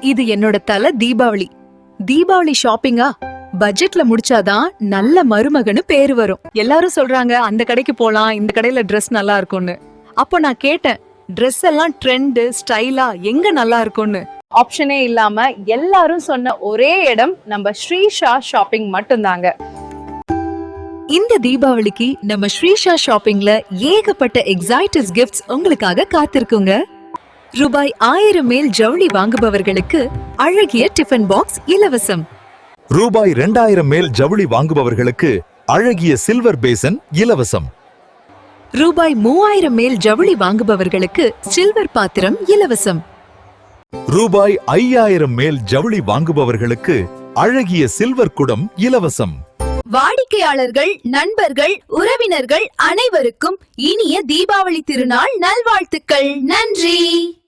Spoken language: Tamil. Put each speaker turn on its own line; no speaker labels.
இது என்னோட தல தீபாவளி. தீபாவளி ஷாப்பிங்கா பட்ஜெட்ல முடிச்சாதான் நல்ல மருமகன்னு பேரு வரும். எல்லாரும் சொல்றாங்க அந்த கடைக்கு போலாம், இந்த கடையில Dress நல்லா இருக்கும்னு. அப்போ நான் கேட்டேன், Dress எல்லாம் ட்ரெண்ட் ஸ்டைலா எங்க நல்லா இருக்கும்னு. ஆப்ஷனே இல்லாம எல்லாரும் சொன்ன ஒரே இடம் நம்ம ஸ்ரீஷா ஷாப்பிங் மட்டும்தாங்க. இந்த தீபாவளிக்கு நம்ம ஸ்ரீஷா ஷாப்பிங்ல ஏகப்பட்ட எக்ஸைட்டிஸ் கிஃப்ட்ஸ் உங்களுக்காக காத்திருக்குங்க. ரூபாய் 1000 மேல் ஜவுளி வாங்குபவர்களுக்கு அழகிய டிஃபன் பாக்ஸ் இலவசம்.
ரூபாய் 2000 மேல் ஜவுளி வாங்குபவர்களுக்கு அழகிய சில்வர் பேசன் இலவசம்.
ரூபாய் 3000 மேல் ஜவுளி வாங்குபவர்களுக்கு சில்வர் பாத்திரம் இலவசம்.
ரூபாய் 5000 மேல் ஜவுளி வாங்குபவர்களுக்கு அழகிய சில்வர் குடம் இலவசம்.
வாடிக்கையாளர்கள், நண்பர்கள், உறவினர்கள் அனைவருக்கும் இனிய தீபாவளி திருநாள் நல்வாழ்த்துக்கள். நன்றி.